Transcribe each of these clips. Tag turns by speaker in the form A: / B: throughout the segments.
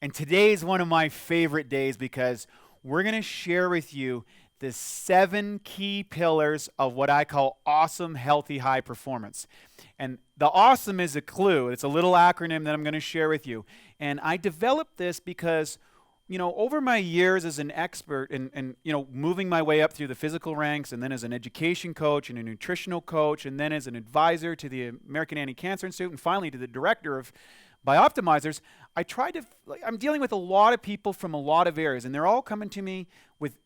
A: And today is one of my favorite days because we're going to share with you the 7 key pillars of what I call awesome, healthy, high performance. And the awesome is a clue. It's a little acronym that I'm going to share with you. And I developed this because, over my years as an expert and moving my way up through the physical ranks and then as an education coach and a nutritional coach and then as an advisor to the American Anti-Cancer Institute and finally to the director of Bioptimizers, I'm dealing with a lot of people from a lot of areas, and they're all coming to me with,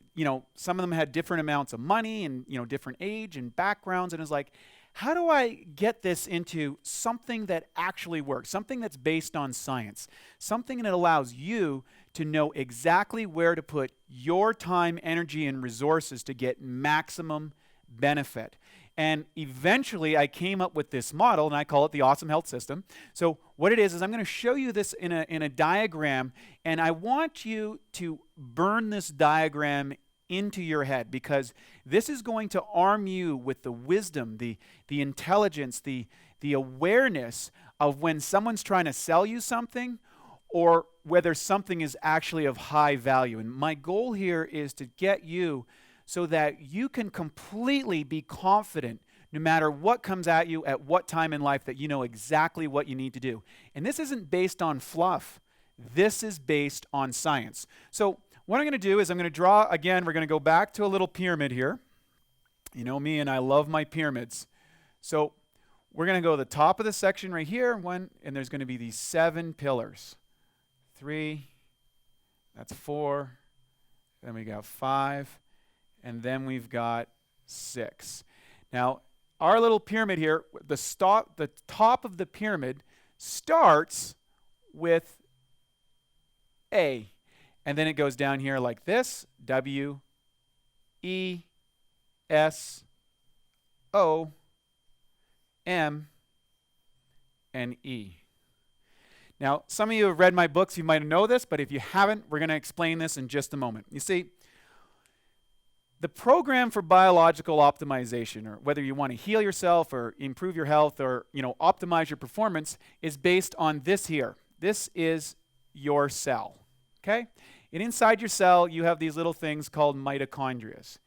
A: some of them had different amounts of money and, different age and backgrounds, and it's like, how do I get this into something that actually works, something that's based on science, something that allows you to know exactly where to put your time, energy, and resources to get maximum benefit? And eventually I came up with this model, and I call it the Awesome Health System. So what it is I'm going to show you this in a diagram, and I want you to burn this diagram into your head, because this is going to arm you with the wisdom, the intelligence, the awareness of when someone's trying to sell you something or whether something is actually of high value. And my goal here is to get you so that you can completely be confident no matter what comes at you at what time in life, that you know exactly what you need to do. And this isn't based on fluff. This is based on science. So what I'm going to do is I'm going to draw, again, we're going to go back to a little pyramid here. You know me, and I love my pyramids. So we're going to go to the top of the section right here, and there's going to be these 7 pillars. 3, that's 4, then we got 5, and then we've got 6. Now, our little pyramid here, the top of the pyramid starts with A. And then it goes down here like this: W, E, S, O, M, and E. Now, some of you have read my books, you might know this, but if you haven't, we're going to explain this in just a moment. You see, the program for biological optimization, or whether you want to heal yourself or improve your health or, optimize your performance, is based on this here. This is your cell, okay? And inside your cell, you have these little things called mitochondria.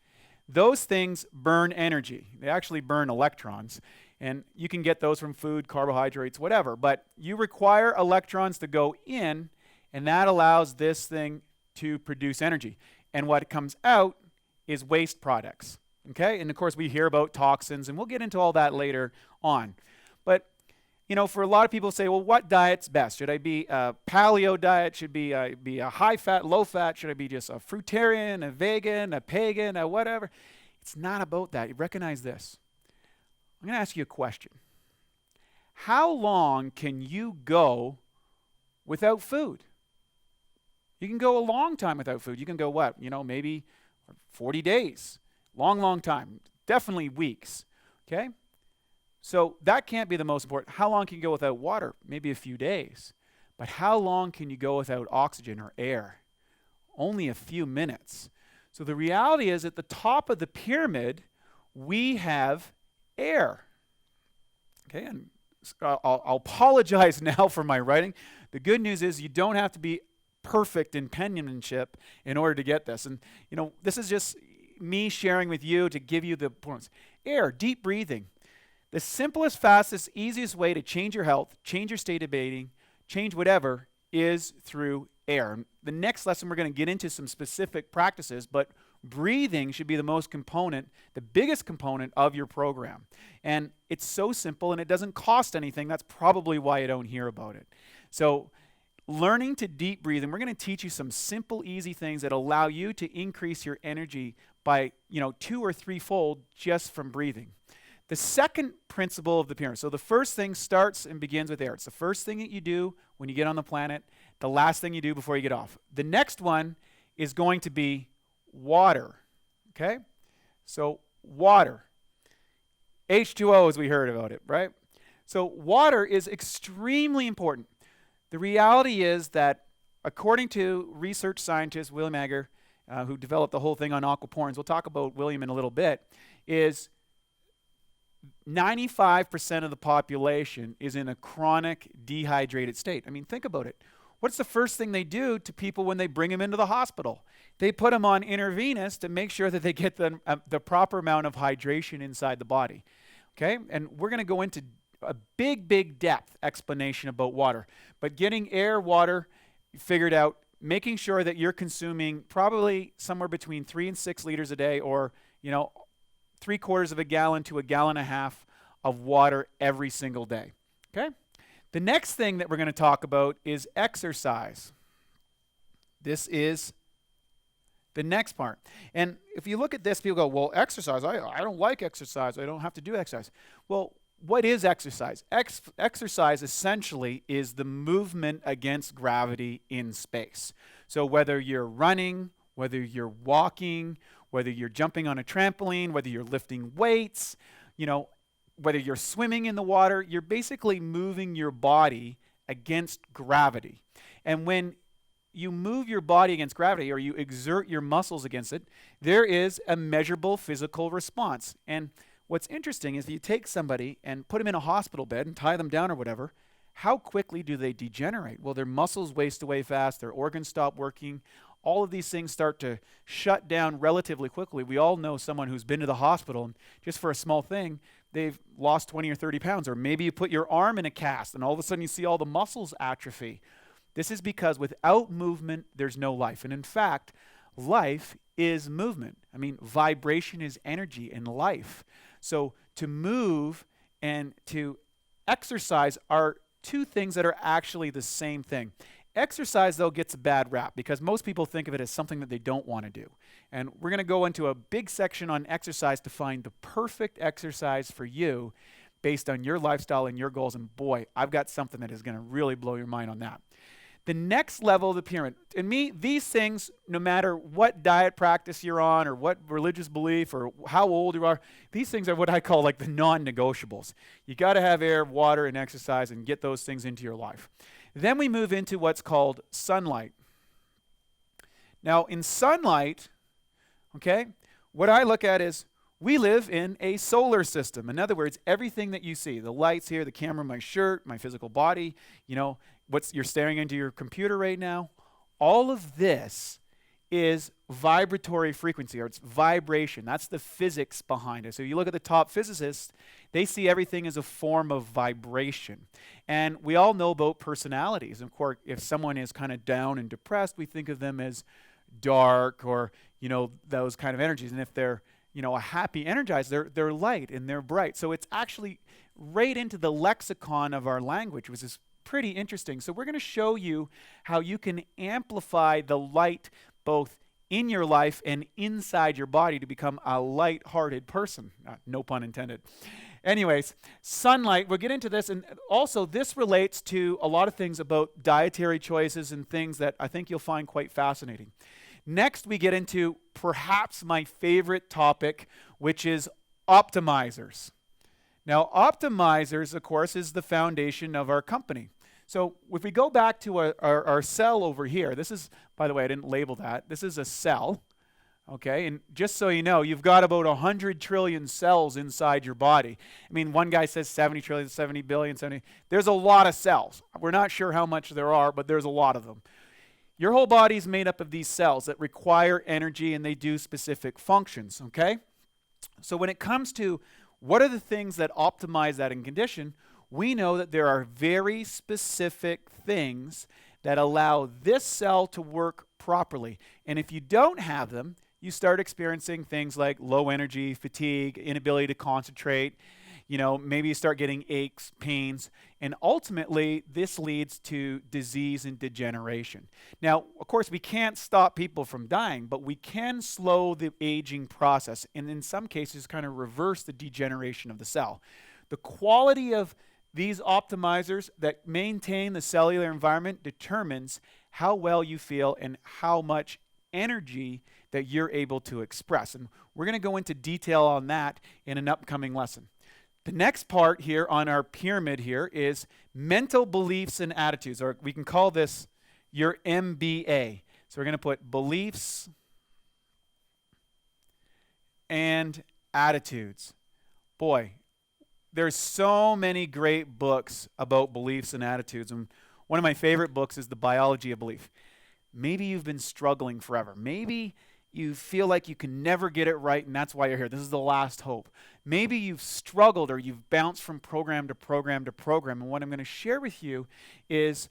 A: Those things burn energy. They actually burn electrons. And you can get those from food, carbohydrates, whatever. But you require electrons to go in, and that allows this thing to produce energy. And what comes out is waste products, okay? And of course, we hear about toxins, and we'll get into all that later on. But, for a lot of people say, well, what diet's best? Should I be a paleo diet? Should be a high-fat, low-fat? Should I be just a fruitarian, a vegan, a pagan, a whatever? It's not about that. You recognize this. I'm going to ask you a question. How long can you go without food? You can go a long time without food. You can go what? Maybe 40 days. Long, long time. Definitely weeks. Okay? So that can't be the most important. How long can you go without water? Maybe a few days. But how long can you go without oxygen or air? Only a few minutes. So the reality is, at the top of the pyramid, we have air. Okay, and I'll apologize now for my writing. The good news is you don't have to be perfect in penmanship in order to get this. And, this is just me sharing with you to give you the points. Air, deep breathing. The simplest, fastest, easiest way to change your health, change your state of being, change whatever, is through air. The next lesson, we're going to get into some specific practices, but breathing should be the biggest component of your program. And it's so simple, and it doesn't cost anything. That's probably why you don't hear about it. So learning to deep breathe, and we're going to teach you some simple, easy things that allow you to increase your energy by, 2 or 3-fold just from breathing. The second principle of the pyramid. So the first thing starts and begins with air. It's the first thing that you do when you get on the planet, the last thing you do before you get off. The next one is going to be water. Okay? So water. H2O, as we heard about it, right? So water is extremely important. The reality is that, according to research scientist William Agger, who developed the whole thing on aquaporins, we'll talk about William in a little bit, is 95% of the population is in a chronic dehydrated state. I mean, think about it. what's the first thing they do to people when they bring them into the hospital? They put them on intravenous to make sure that they get the proper amount of hydration inside the body. Okay? And we're going to go into a big depth explanation about water. But getting air, water figured out, making sure that you're consuming probably somewhere between 3 and 6 liters a day, or, 3/4 of a gallon to 1.5 gallons of water every single day. Okay? The next thing that we're going to talk about is exercise. This is the next part. And if you look at this, people go, well, exercise, I don't like exercise. I don't have to do exercise. Well, what is exercise? Exercise essentially is the movement against gravity in space. So whether you're running, whether you're walking, whether you're jumping on a trampoline, whether you're lifting weights, whether you're swimming in the water, you're basically moving your body against gravity. And when you move your body against gravity, or you exert your muscles against it, there is a measurable physical response. And what's interesting is if you take somebody and put them in a hospital bed and tie them down or whatever, how quickly do they degenerate? Well, their muscles waste away fast, their organs stop working, all of these things start to shut down relatively quickly. We all know someone who's been to the hospital, and just for a small thing, they've lost 20 or 30 pounds. Or maybe you put your arm in a cast, and all of a sudden you see all the muscles atrophy. This is because without movement, there's no life. And in fact, life is movement. I mean, vibration is energy in life. So to move and to exercise are two things that are actually the same thing. Exercise, though, gets a bad rap because most people think of it as something that they don't want to do. And we're going to go into a big section on exercise to find the perfect exercise for you based on your lifestyle and your goals. And boy, I've got something that is going to really blow your mind on that. The next level of the pyramid, and me, these things, no matter what diet practice you're on or what religious belief or how old you are, these things are what I call like the non-negotiables. You got to have air, water, and exercise and get those things into your life. Then we move into what's called sunlight. Now, in sunlight, okay, what I look at is we live in a solar system. In other words, everything that you see, the lights here, the camera, my shirt, my physical body, you're staring into your computer right now, all of this is vibratory frequency, or it's vibration. That's the physics behind it. So you look at the top physicists, they see everything as a form of vibration. And we all know about personalities. Of course, if someone is kind of down and depressed, we think of them as dark or, those kind of energies. And if they're, a happy, energized, they're light and they're bright. So it's actually right into the lexicon of our language, which is pretty interesting. So we're going to show you how you can amplify the light both in your life and inside your body to become a light-hearted person. No pun intended. Anyways, sunlight, we'll get into this. And also, this relates to a lot of things about dietary choices and things that I think you'll find quite fascinating. Next, we get into perhaps my favorite topic, which is optimizers. Now, optimizers, of course, is the foundation of our company. So if we go back to our cell over here, this is, by the way, I didn't label that. This is a cell, okay? And just so you know, you've got about 100 trillion cells inside your body. I mean, one guy says 70 trillion, 70 billion, 70. There's a lot of cells. We're not sure how much there are, but there's a lot of them. Your whole body is made up of these cells that require energy and they do specific functions, okay? So when it comes to what are the things that optimize that in condition, we know that there are very specific things that allow this cell to work properly. And if you don't have them, you start experiencing things like low energy, fatigue, inability to concentrate. Maybe you start getting aches, pains, and ultimately this leads to disease and degeneration. Now, of course, we can't stop people from dying, but we can slow the aging process and in some cases kind of reverse the degeneration of the cell. The quality of these optimizers that maintain the cellular environment determines how well you feel and how much energy that you're able to express. And we're going to go into detail on that in an upcoming lesson. The next part here on our pyramid here is mental beliefs and attitudes, or we can call this your MBA. So we're going to put beliefs and attitudes. Boy, there's so many great books about beliefs and attitudes. And one of my favorite books is The Biology of Belief. Maybe you've been struggling forever. Maybe you feel like you can never get it right, and that's why you're here. This is the last hope. Maybe you've struggled or you've bounced from program to program to program. And what I'm going to share with you is,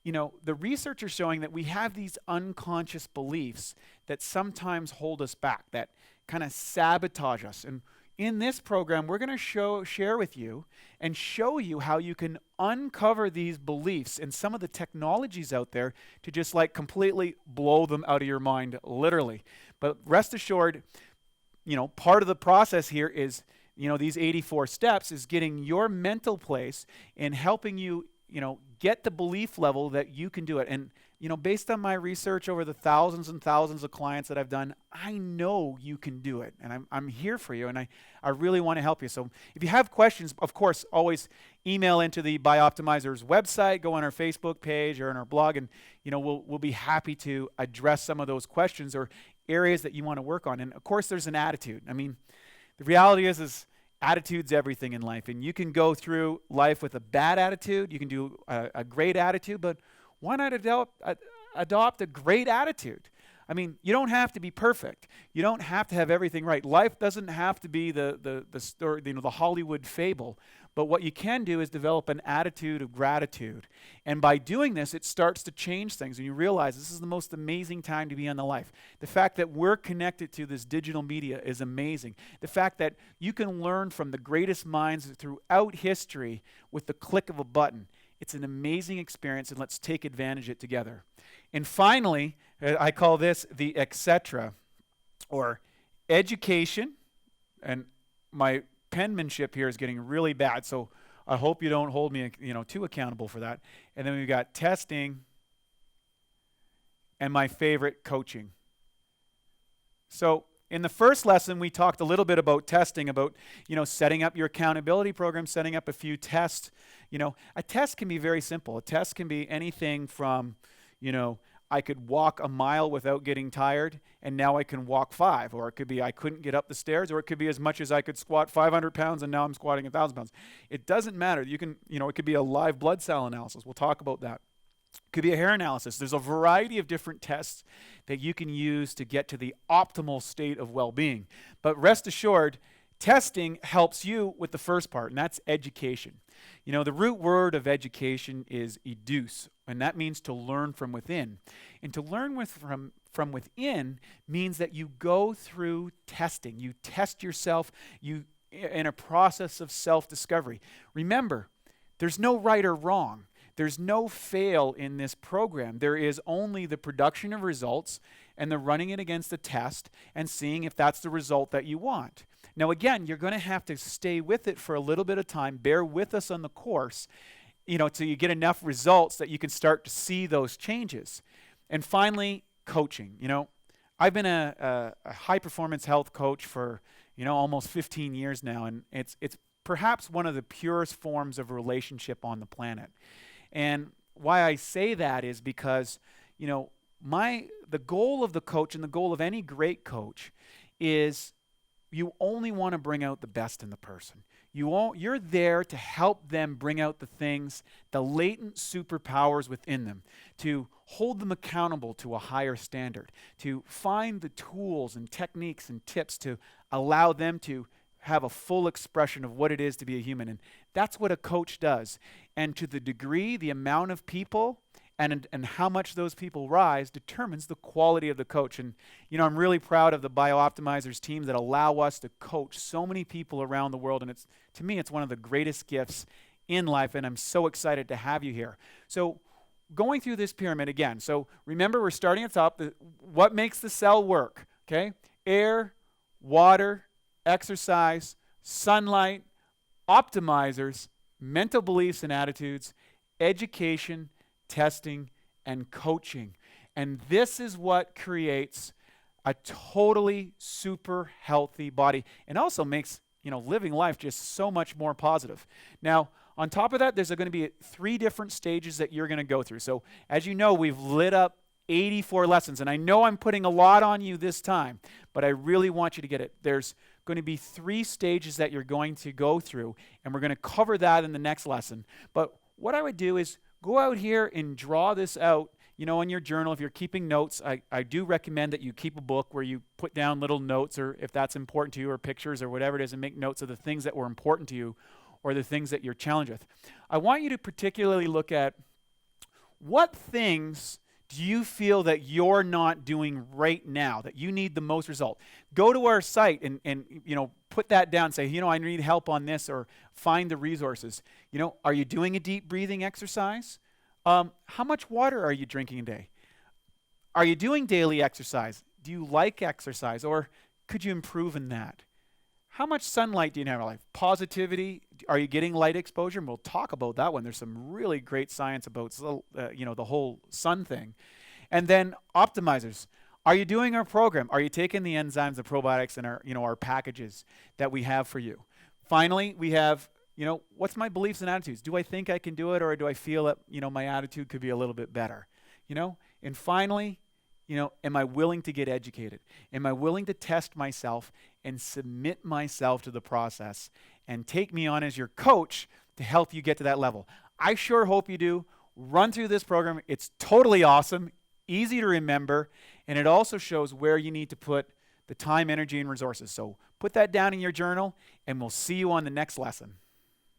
A: the research is showing that we have these unconscious beliefs that sometimes hold us back, that kind of sabotage us. And in this program, we're going to share with you and show you how you can uncover these beliefs and some of the technologies out there to just like completely blow them out of your mind, literally. But rest assured, part of the process here is, these 84 steps is getting your mental place and helping you, get the belief level that you can do it. And, based on my research over the thousands and thousands of clients that I've done, I know you can do it. And I'm here for you, and I really want to help you. So if you have questions, of course, always email into the Bioptimizers website, go on our Facebook page or on our blog, and, we'll be happy to address some of those questions or areas that you want to work on. And, of course, there's an attitude. I mean, the reality is attitude's everything in life. And you can go through life with a bad attitude. You can do a great attitude, but why not adopt a great attitude? I mean, you don't have to be perfect. You don't have to have everything right. Life doesn't have to be the story, the Hollywood fable. But what you can do is develop an attitude of gratitude. And by doing this, it starts to change things. And you realize this is the most amazing time to be in the life. The fact that we're connected to this digital media is amazing. The fact that you can learn from the greatest minds throughout history with the click of a button. It's an amazing experience, and let's take advantage of it together. And finally, I call this the etc., or education, and my penmanship here is getting really bad, so I hope you don't hold me, too accountable for that. And then we've got testing, and my favorite, coaching. So in the first lesson, we talked a little bit about testing, about, setting up your accountability program, setting up a few tests. A test can be very simple. A test can be anything from, I could walk a mile without getting tired, and now I can walk 5. Or it could be I couldn't get up the stairs, or it could be as much as I could squat 500 pounds, and now I'm squatting 1,000 pounds. It doesn't matter. You can, it could be a live blood cell analysis. We'll talk about that. Could be a hair analysis. There's a variety of different tests that you can use to get to the optimal state of well-being. But rest assured, testing helps you with the first part, and that's education. The root word of education is educe, and that means to learn from within. And to learn from within means that you go through testing. You test yourself in a process of self-discovery. Remember, there's no right or wrong. There's no fail in this program. There is only the production of results and the running it against the test and seeing if that's the result that you want. Now, again, you're going to have to stay with it for a little bit of time. Bear with us on the course, till you get enough results that you can start to see those changes. And finally, coaching. I've been a high-performance health coach for, almost 15 years now, and it's perhaps one of the purest forms of relationship on the planet. And why I say that is because, the goal of the coach and the goal of any great coach is you only want to bring out the best in the person. You're there to help them bring out the things, the latent superpowers within them, to hold them accountable to a higher standard, to find the tools and techniques and tips to allow them to have a full expression of what it is to be a human. And that's what a coach does. And to the degree, the amount of people and how much those people rise determines the quality of the coach. And, I'm really proud of the Bioptimizers team that allow us to coach so many people around the world. And to me, it's one of the greatest gifts in life. And I'm so excited to have you here. So going through this pyramid again. So remember, we're starting at the top. What makes the cell work? Okay. Air, water, exercise, sunlight, optimizers, mental beliefs and attitudes, education, testing, and coaching. And this is what creates a totally super healthy body and also makes, living life just so much more positive. Now, on top of that, there's going to be 3 different stages that you're going to go through. So as you know, we've lit up 84 lessons, and I know I'm putting a lot on you this time, but I really want you to get it. There's going to be 3 stages that you're going to go through, and we're going to cover that in the next lesson. But what I would do is Go out here and draw this out, in your journal. If you're keeping notes, I do recommend that you keep a book where you put down little notes, or if that's important to you, or pictures or whatever it is, and make notes of the things that were important to you or the things that you're challenged with. I want you to particularly look at what things do you feel that you're not doing right now, that you need the most result? Go to our site and put that down. Say, I need help on this, or find the resources. Are you doing a deep breathing exercise? How much water are you drinking a day? Are you doing daily exercise? Do you like exercise, or could you improve in that? How much sunlight do you have in your life? Positivity. Are you getting light exposure? And we'll talk about that one. There's some really great science about the whole sun thing. And then optimizers. Are you doing our program? Are you taking the enzymes, the probiotics, and our packages that we have for you? Finally, we have, what's my beliefs and attitudes? Do I think I can do it, or do I feel that my attitude could be a little bit better? And finally, am I willing to get educated? Am I willing to test myself and submit myself to the process and take me on as your coach to help you get to that level? I sure hope you do. Run through this program. It's totally awesome, easy to remember, and it also shows where you need to put the time, energy, and resources. So put that down in your journal, and we'll see you on the next lesson.